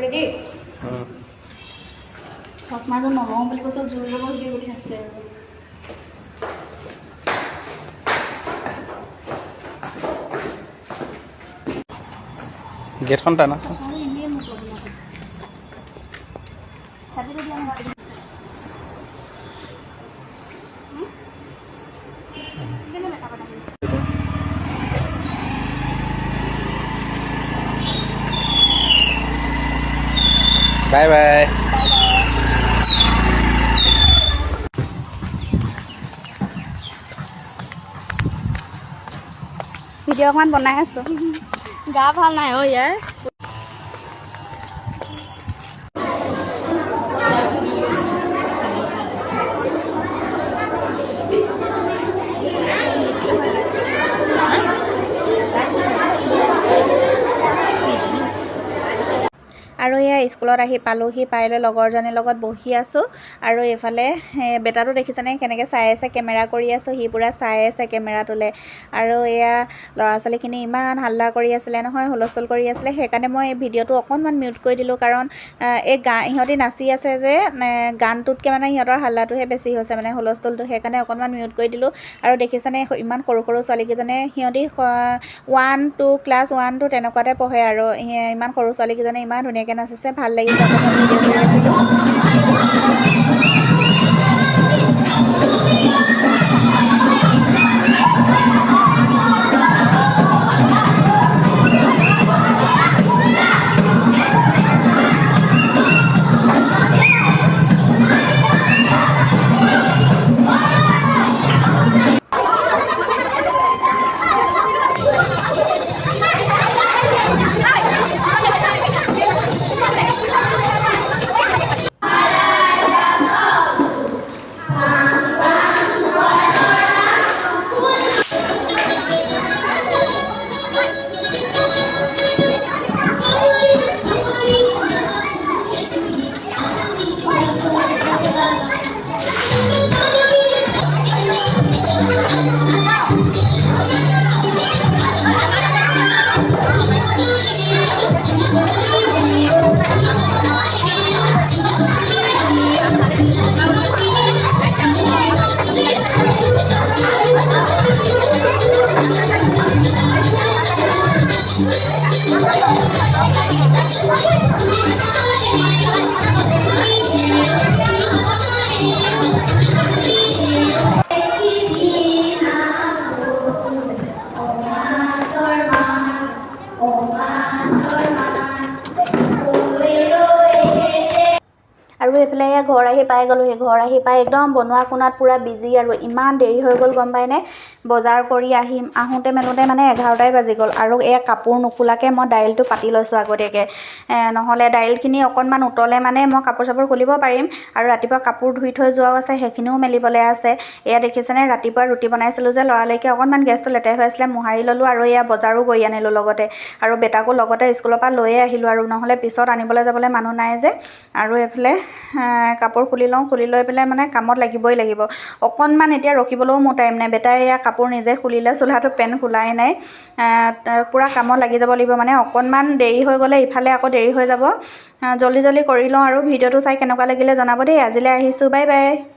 ready চশমাটো নলওঁ বুলি কৈছোঁ জোৰ জবজ দি উঠাইছে গেটখন টানা বাই বাই ভিডিঅ' অকণমান বনাই আছোঁ গা ভাল নাই অ' ইয়াৰ আৰু এয়া স্কুলত আহি পালোহি পাই লৈ লগৰজনীৰ লগত বহি আছোঁ আৰু এইফালে বেটাটো দেখিছেনে কেনেকৈ চাই আছে কেমেৰা কৰি আছোঁ সি পূৰা চাই আছে কেমেৰাটোলৈ আৰু এয়া ল'ৰা ছোৱালীখিনি ইমান হাল্লা কৰি আছিলে নহয় হুলস্থুল কৰি আছিলে সেইকাৰণে মই ভিডিঅ'টো অকণমান মিউট কৰি দিলোঁ কাৰণ এই ইহঁতি নাচি আছে যে গানটোতকৈ মানে সিহঁতৰ হাল্লাটোহে বেছি হৈছে মানে হুলস্থুলটো সেইকাৰণে অকণমান মিউট কৰি দিলোঁ আৰু দেখিছেনে ইমান সৰু সৰু ছোৱালীকেইজনে সিহঁতি 1, 2 ক্লাছ 1, 2 তেনেকুৱাতে পঢ়ে আৰু ইমান সৰু ছোৱালীকেইজনে ইমান ধুনীয়াকৈ নাচিছে ভাল লাগিছে অকণমান ভিডিঅ' কৰি ৰাখিলোঁ আৰু এইফালে ঘৰ আহি পাই গ'লোহি ঘৰ আহি পাই একদম বনোৱা কোনাত পূৰা বিজি আৰু ইমান দেৰি হৈ গ'ল গম পাইনে বজাৰ কৰি আহোঁতে মেলোঁতে মানে 11টাই বাজি গ'ল আৰু এয়া কাপোৰ নুখোলাকৈ মই দাইলটো পাতি লৈছোঁ আগতীয়াকৈ নহ'লে দাইলখিনি অকণমান উতলে মানে মই কাপোৰ চাপোৰ খুলিব পাৰিম আৰু ৰাতিপুৱা কাপোৰ ধুই থৈ যোৱাও আছে সেইখিনিও মেলিবলৈ আছে এয়া দেখিছেনে ৰাতিপুৱা ৰুটি বনাইছিলোঁ যে লৰালৰিকৈ অকণমান গেছটো লেতেৰা হৈ আছিলে মোহাৰি ল'লোঁ আৰু এয়া বজাৰো গৈ আনিলোঁ লগতে আৰু বেটাকো লগতে স্কুলৰ পৰা লৈয়ে আহিলোঁ আৰু নহ'লে পিছত আনিবলৈ যাবলৈ মানুহ নাই যে আৰু এইফালে কাপোৰ খুলি লওঁ খুলি লৈ পেলাই মানে কামত লাগিবই লাগিব অকণমান এতিয়া ৰখিবলৈও মোৰ টাইম নাই বেটাই এয়া কাপোৰ নিজে খুলিলে চোলাটো পেণ্ট খোলাই নাই পূৰা কামত লাগি যাব লাগিব মানে অকণমান দেৰি হৈ গ'লে ইফালে আকৌ দেৰি হৈ যাব জল্দি জল্দি কৰি লওঁ আৰু ভিডিঅ'টো চাই কেনেকুৱা লাগিলে জনাব দেই আজিলৈ আহিছোঁ বাই বাই